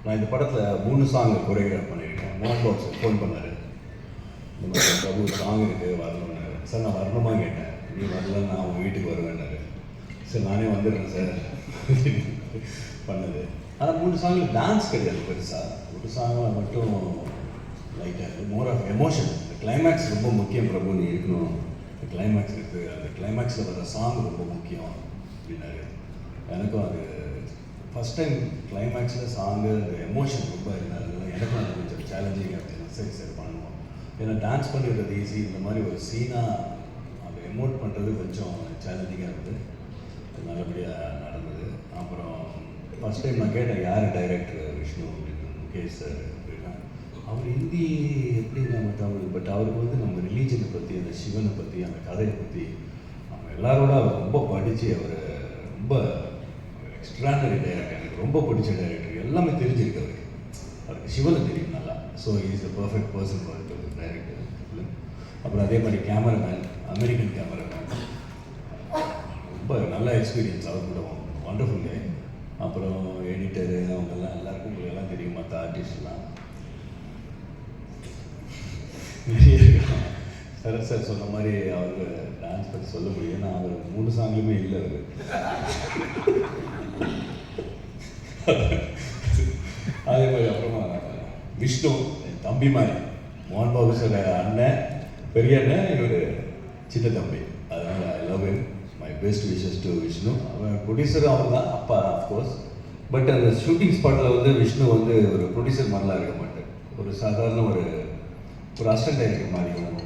நான் இந்த படத்தில் 3 சாங் கொரியோகிராஃப் பண்ணியிருக்கேன். மோகன் பாக்ஸ் ஃபோன் பண்ணார், இந்த மாதிரி பிரபு சாங் இருக்குது வரணுன்னாரு. சார் நான் வரணுமா கேட்டேன். நீ வரலன்னு நான் உங்கள் வீட்டுக்கு வருவேன்னாரு. சார் நானே வந்துடுறேன் சார் பண்ணது. ஆனால் 3 சாங்கில் டான்ஸ் கிடையாது பெருசாக. ஒரு சாங்கில் மட்டும் லைட்டாக மோர் ஆஃப் எமோஷன். இந்த கிளைமேக்ஸ் ரொம்ப முக்கியம் பிரபு, நீ இருக்கணும். இந்த கிளைமேக்ஸ் இருக்குது, அந்த கிளைமேக்ஸில் வர சாங் ரொம்ப முக்கியம் அப்படின்னாரு. எனக்கும் அது ஃபஸ்ட் டைம் கிளைமேக்ஸில் சாங்கு அந்த எமோஷன் ரொம்ப இருந்தது. எனக்கும் அது கொஞ்சம் சேலஞ்சிங் அப்படின்னு சரி சரி பண்ணுவோம். ஏன்னா டான்ஸ் பண்ணிடுறது ஈஸி, இந்த மாதிரி ஒரு சீனாக அதை எமோட் பண்ணுறது கொஞ்சம் சேலஞ்சிங்காக இருந்தது. நல்லபடியாக நடந்தது. அப்புறம் ஃபஸ்ட் டைம் நான் கேட்டேன் யார் டைரக்டர் விஷ்ணு அப்படின்னு. முகேஷ் சார் அப்படின்னா அவர் ஹிந்தி எப்படி நம்ம தமிழ், பட் அவருக்கு வந்து நம்ம ரிலீஜனை பற்றி, அந்த சிவனை பற்றி, அந்த கதையை பற்றி அவங்க எல்லாரோட அவர் ரொம்ப படித்து அவர் ரொம்ப எக்ஸ்ட்ரானரி டைரக்டர். எனக்கு ரொம்ப பிடிச்ச டைரக்டர். எல்லாமே தெரிஞ்சிருக்கு அவருக்கு சிவனை தெரியும் நல்லா. So is a perfect person for director. அப்புறம் அதே மாதிரி கேமராமேன், அமெரிக்கன் கேமராமேன், ரொம்ப நல்ல எக்ஸ்பீரியன்ஸ் அவர் கூட, வண்டர்ஃபுல் கை. அப்புறம் எடிட்டரு அவங்கெல்லாம் எல்லாருக்கும் உங்களுக்கு எல்லாம் தெரியும். மற்ற ஆர்டிஸ்ட்லாம் நிறைய இருக்காங்க. சரத் சார் சொன்ன மாதிரி அவருக்கு டான்ஸ் பற்றி சொல்ல முடியும். ஏன்னா அவர் 3 சாங்லையுமே இல்லை அவர். அதே மாதிரி அப்புறமா விஷ்ணு என் தம்பி மாதிரி, மோகன் பாபு சார் அண்ணன், பெரிய அண்ணன், இவர் சின்ன தம்பி. அதனால் I love him. My best wishes to Vishnu. அவன் ப்ரொடியூசரும் அவர் தான், அப்பா அஃப்கோர்ஸ். பட் அந்த ஷூட்டிங் ஸ்பாட்டில் வந்து விஷ்ணு வந்து ஒரு ப்ரொடியூசர் மாதிரிலாம் இருக்க மாட்டேன். ஒரு சாதாரண ஒரு அசிஸ்டன்ட் டைரக்டர் மாதிரியும்,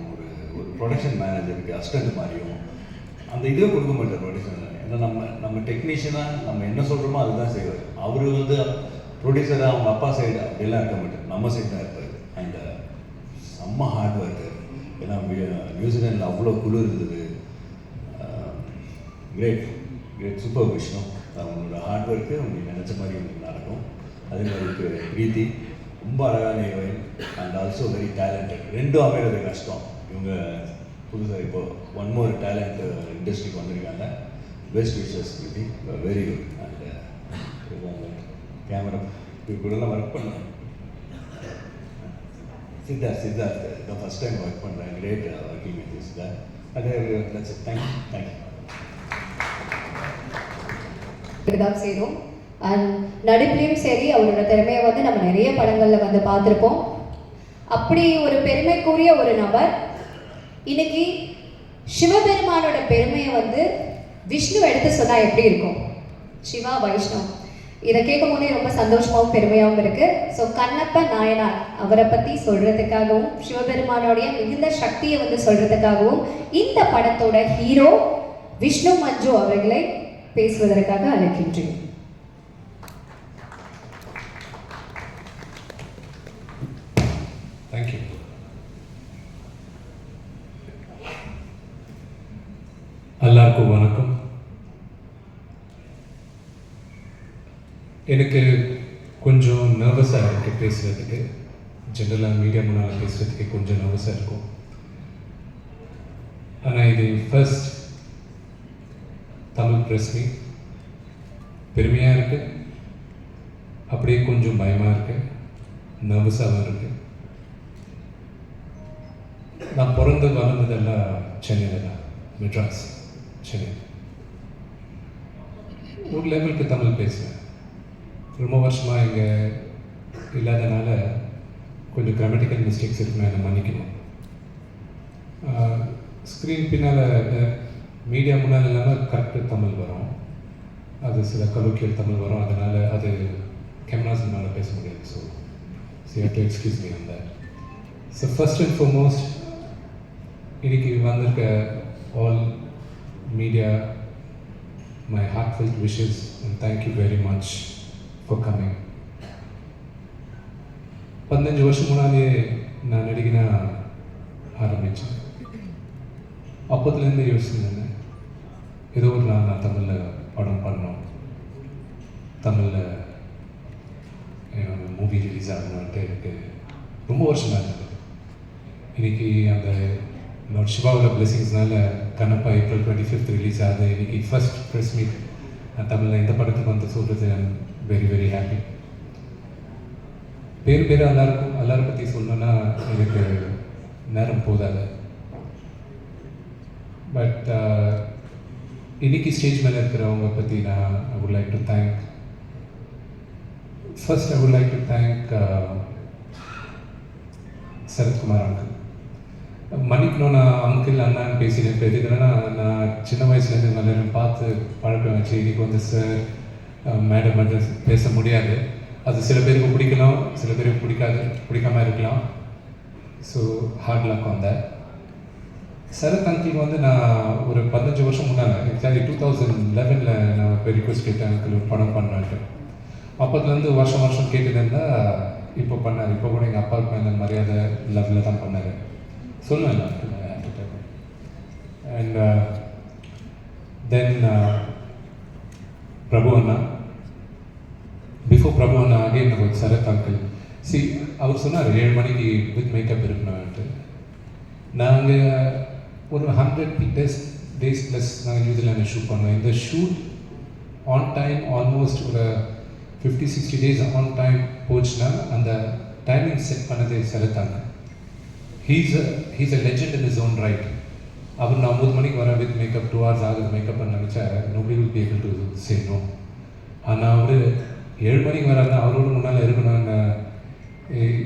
ஒரு ப்ரொடக்ஷன் மேனேஜருக்கு அசிஸ்டன்ட் மாதிரியும் அந்த இதே கொடுக்க மாட்டார் ப்ரொடியூசர். ஏன்னா நம்ம டெக்னீஷியனாக நம்ம என்ன சொல்கிறோமோ அதுதான் செய்வார். அவர் வந்து ப்ரொடியூசராக அவங்க அப்பா சைடு அப்படிலாம் இருக்க மாட்டார், நம்ம சைடு தான் இருப்பார். அண்ட் செம்ம ஹார்ட் ஒர்க்கு. ஏன்னா நியூசிலாண்டில் அவ்வளோ குளிர் இருந்தது. Great great super Vishnu. அவங்களோட ஹார்ட் ஒர்க்கு உங்களுக்கு நினச்ச மாதிரி உங்களுக்கு நடக்கும். அதே மாதிரி பிரீத்தி ரொம்ப அழகான heroine and also very talented. ரெண்டும் அமைகிறது கஷ்டம். இவங்க புதுசாக இப்போ ஒன் மோர் டேலண்ட் இண்டஸ்ட்ரிக்கு வந்திருக்காங்க. Best wishes Preethi, very good. And camera இது கூடலாம் ஒர்க் பண்ணேன். சித்தார்த் இதான் ஃபஸ்ட் டைம் ஒர்க் பண்ணுறேன். Great working with Siddharth. அதே தேங்க்யூ. தான் சேரும். அண்ட் நடிப்புலையும் சரி அவரோட திறமையை வந்து நம்ம நிறைய படங்களில் வந்து பார்த்துருப்போம். அப்படி ஒரு பெருமைக்குரிய ஒரு நபர் இன்னைக்கு சிவபெருமானோட பெருமையை வந்து விஷ்ணு எடுத்து சொன்னால் எப்படி இருக்கும்? சிவா வைஷ்ணவ் இதை கேட்கும் போதே ரொம்ப சந்தோஷமாகவும் பெருமையாகவும் இருக்குது. ஸோ கண்ணப்ப நாயனார் அவரை பற்றி சொல்கிறதுக்காகவும் சிவபெருமானோடைய மிகுந்த சக்தியை வந்து சொல்கிறதுக்காகவும் இந்த படத்தோட ஹீரோ விஷ்ணு மஞ்சு அவர்களை பேசுவதற்காக அழைக்கின்றேன். தேங்க்யூ. எல்லாருக்கும் வணக்கம். எனக்கு கொஞ்சம் நர்வஸாக இருக்குது பேசுகிறதுக்கு. ஜென்ரலாக மீடியா முன்னால் பேசுகிறதுக்கு கொஞ்சம் நர்வஸாக இருக்கும். ஆனால் இது ஃபர்ஸ்ட் தமிழ் ப்ரெஸ் மீட். பெருமையாக இருக்குது, அப்படியே கொஞ்சம் பயமாக இருக்குது, நர்வஸாகவும் இருக்குது. நான் பிறந்து வளர்ந்ததெல்லாம் சென்னையில் தான், மெட்ராஸ், சென்னை. ஒரு லெவலுக்கு தமிழ் பேசுவேன். ரொம்ப வருஷமாக இங்கே இல்லாதனால கொஞ்சம் கிராமட்டிக்கல் மிஸ்டேக்ஸ் இருக்குன்னு என்னை மன்னிக்கணும். ஸ்க்ரீன் பின்னால் மீடியா முன்னால் இல்லாமல் கரெக்டு தமிழ் வரும், அது சில கலோக்கியல் தமிழ் வரும். அதனால் அது கேமராஸ் முன்னால் பேச முடியாது. So you to excuse me on that. So first and foremost இன்னைக்கு வந்திருக்க all media, my heartfelt wishes and thank you very much for coming. 15 வருஷம் முன்னாலே நான் நடிகனா ஆரம்பித்தேன். அப்போதுலேருந்து யோசிச்சிருந்தேன், ஏதோ ஒரு நாள் நான் தமிழில் படம் பண்ணணும், தமிழில் மூவி ரிலீஸ் ஆகணுன்ட்டு எனக்கு ரொம்ப வருஷமாக இருந்தது. இன்றைக்கி அந்த என்னோட சிவாவோட பிளெஸிங்ஸ்னால கண்ணப்பா April 25 ரிலீஸ் ஆகுது. இன்றைக்கி ஃபர்ஸ்ட் ப்ரெஸ் மீட் நான் தமிழில் இந்த படத்துக்கு வந்து சொல்கிறது I am very very happy. பேர் எல்லாரும் பற்றி சொல்லணுன்னா எனக்கு நேரம் போதாது. பட் இன்னைக்கு ஸ்டேஜ் மேலே இருக்கிறவங்க பற்றி நான் I would like to thank. First I would like to thank Sarathkumar uncle. மன்னிக்கணும், நான் அங்கிள் அண்ணான்னு பேசினேன். பேர் இதுனா நான் சின்ன வயசுலேருந்து நல்லா பார்த்து பழக்கம் வச்சு இன்னைக்கு வந்து சார் மேடம் வந்து பேச முடியாது. அது சில பேருக்கு பிடிக்கலாம், சில பேருக்கு பிடிக்காமல் இருக்கலாம். ஸோ ஹார்ட் லக் வந்த சரத் அங்கிள் வந்து நான் ஒரு 15 வருஷம் முன்னால் எக்ஸாக்ட்லி 2011 நான் இப்போ ரிக்வெஸ்ட் கேட்டேன் அங்கிள் ஒரு படம் பண்ணான்ட்டு. அப்போதுலேருந்து வருஷம் வருஷம் கேட்டுட்டு இருந்தால் இப்போ பண்ணார். இப்போ கூட எங்கள் அப்பாவுக்கு மேலே மரியாதை லெவலில் தான் பண்ணார். சொல்லுவேன் and then Prabhu Anna. Before Prabhu Anna again நம்ம சரத் அங்கிள். அவர் சொன்னார் 7 மணிக்கு வித் மேக்கப் இருக்கணும்ட்டு. நாங்கள் ஒரு 100 days ப்ளஸ் நாங்கள் நியூசிலாண்டில் ஷூட் பண்ணோம். இந்த ஷூட் ஆன் டைம் ஆல்மோஸ்ட் ஒரு 50-60 days ஆன் டைம் போச்சுன்னா அந்த டைமிங் செட் பண்ணதே Sarath uncle. He's a legend in his own right. அவர் நான் 9 மணிக்கு வரேன் வித் மேக்கப் 2 hours ஆகுது மேக்கப் பண்ண நினச்சா nobody will be able to say no. ஆனால் அவர் 7 மணிக்கு வராருன்னா அவரோட முன்னால் இருக்கணும்னு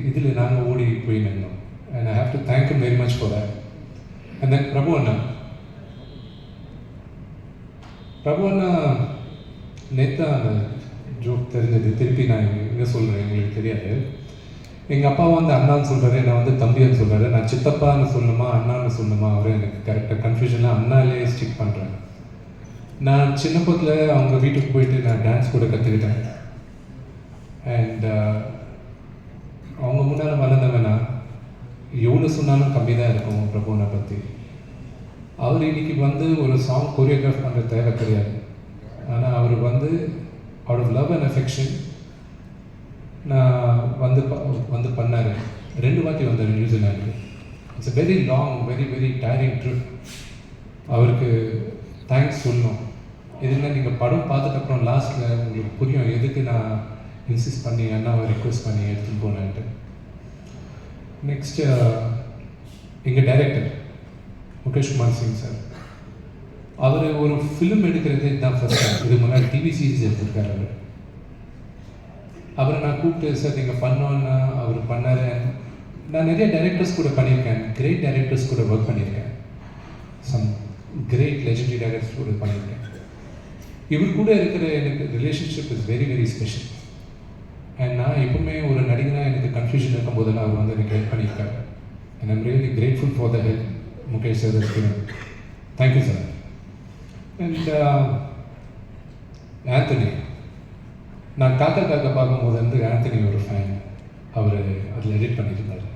இதில் நாங்கள் ஓடி போய் நின்னோம். And I have to thank you very much for that. And then Prabhu அண்ணா நேற்று அந்த ஜோக் தெரிஞ்சது, திருப்பி நான் எங்கே சொல்கிறேன் எங்களுக்கு தெரியாது. எங்கள் அப்பா வந்து அண்ணான்னு சொல்கிறாரு, என்னை வந்து தம்பின்னு சொல்கிறாரு. நான் சித்தப்பான்னு சொல்லணுமா அண்ணான்னு சொல்லணுமா அவர் எனக்கு கரெக்டாக கன்ஃபியூஷனில் அண்ணாலே ஸ்டிக் பண்ணுறேன். நான் சின்ன பக்கத்தில் அவங்க வீட்டுக்கு போயிட்டு நான் டான்ஸ் கூட கற்றுக்கிட்டேன். அண்ட் அவங்க முன்னால் வளர்ந்தவனா எவ்வளோ சொன்னாலும் கம்மி தான் இருக்கும் பிரபுனை பற்றி. அவர் இன்னைக்கு வந்து ஒரு சாங் கொரியோகிராஃப் பண்ணுற தேவை கிடையாது. ஆனால் அவர் வந்து out of love and affection நான் வந்து பண்ணார். 2 வாட்டி வந்தார் New Zealand. It's a very long very tiring trip. அவருக்கு தேங்க்ஸ் சொல்லணும். எதுனா நீங்கள் படம் பார்த்துக்கப்புறம் லாஸ்ட்டில் உங்களுக்கு புரியும் எதுக்கு நான் இன்சிஸ்ட் பண்ணி அண்ணாவை ரிக்வெஸ்ட் பண்ணி எடுத்துகிட்டு போனேன்ட்டு. நெக்ஸ்ட்டு எங்கள் டைரக்டர் முகேஷ் குமார் சிங் சார். அவர் ஒரு ஃபிலிம் எடுக்கிறதே தான் ஃபர்ஸ்ட் டைம். இது முன்னாடி டிவி சீரிஸ் எடுத்திருக்காரு. அவரை நான் கூப்பிட்டு சார் நீங்கள் பண்ணோன்னா அவர் பண்ணார். நான் நிறைய டைரக்டர்ஸ் கூட பண்ணியிருக்கேன், கிரேட் டைரக்டர்ஸ் கூட ஒர்க் பண்ணியிருக்கேன், சம் கிரேட் லெஜெண்டரி டைரக்டர்ஸ் கூட பண்ணியிருக்கேன். இவர் கூட இருக்கிற எனக்கு relationship is very special. And நான் எப்பவுமே ஒரு நடிகனாக எனக்கு கன்ஃபியூஷன் இருக்கும் போதெல்லாம் அவர் வந்து எனக்கு ஹெல்ப் பண்ணியிருக்காரு. And I'm really grateful for the help Mukesh sir. Thank you sir. And Anthony, நான் காக்கா பார்க்கும்போது வந்து ஆந்தனி ஒரு ஃபேன். அவர் அதில் எடிட் பண்ணியிருந்தார்.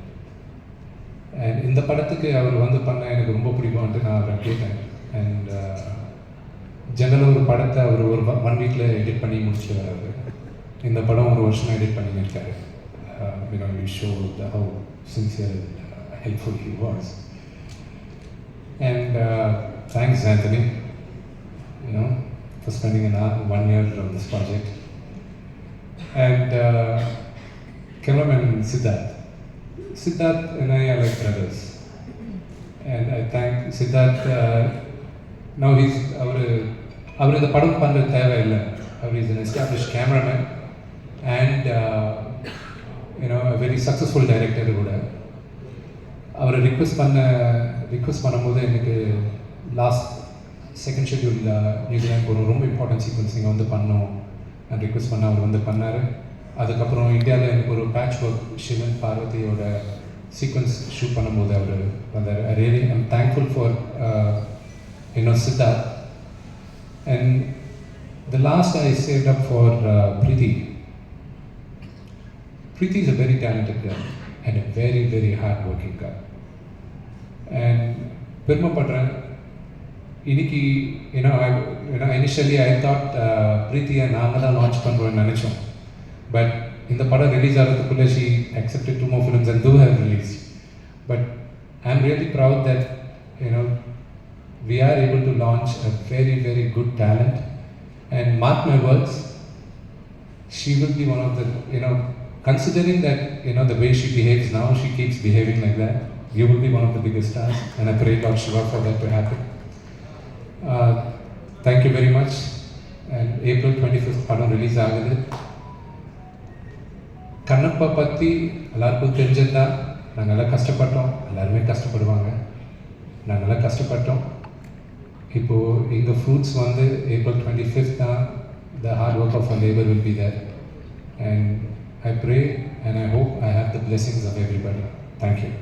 அண்ட் இந்த படத்துக்கு அவர் வந்து பண்ண எனக்கு ரொம்ப பிடிக்கும்ன்ட்டு நான் அவரை கேட்டேன். அண்ட் ஜெனரலாக ஒரு படத்தை அவர் ஒரு 1 வீக்கில் எடிட் பண்ணி முடிச்சுட்டு வராரு. இந்த படம் ஒரு வருஷம் எடிட் பண்ணியிருக்காரு. You show how sincere helpful he was. And thanks Anthony for spending 1 year on this project. And cameraman Siddharth and I are like brothers. And I thank Siddharth. Now he's அவர் இந்த படம் பண்ணுறது தேவையில்லை. அவர் is an established cameraman and a very successful director கூட. அவரை request பண்ணும்போது எனக்கு last second ஷெட்யூலில் New Zealand ஒரு ரொம்ப இம்பார்ட்டன்ட் சீக்வன்ஸ் நீங்கள் வந்து பண்ணோம் நான் ரிக்வெஸ்ட் பண்ண அவர் வந்து பண்ணார். அதுக்கப்புறம் இந்தியாவில் எனக்கு ஒரு பேட்ச் ஒர்க் சிவன் பார்வதியோட சீக்வன்ஸ் ஷூட் பண்ணும்போது அவர் வந்தார். Really I'm thankful for Siddharth. And the last I saved up for Preeti. Preeti is a very talented girl and a very hard working girl. And பெருமைப்படுறேன். இன்னைக்கு initially I thought பிரீத்தியை நாங்கள் தான் launch பண்ணுறோன்னு நினச்சோம். But இந்த படம் release ஆகிறதுக்குள்ளே she accepted 2 more films and 2 have released. But I'm really proud that we are able to launch a very good talent. And mark my words, she will be one of the considering that, you know, the way she behaves now, she keeps behaving like that, you will be one of the biggest stars, and I pray Lord Shiva for that to happen. Thank you very much. And April 25th படம் release ஆகுது. கண்ணப்பா பற்றி எல்லாருக்கும் தெரிஞ்சிருந்தா நாங்கள் நல்லா கஷ்டப்பட்டோம், எல்லாருமே கஷ்டப்படுவாங்க, நாங்கள் நல்லா கஷ்டப்பட்டோம். இப்போது எங்கள் ஃப்ரூட்ஸ் வந்து April 25th தான், the hard work of our labor will be there. And I pray and I hope I have the blessings of everybody. Thank you.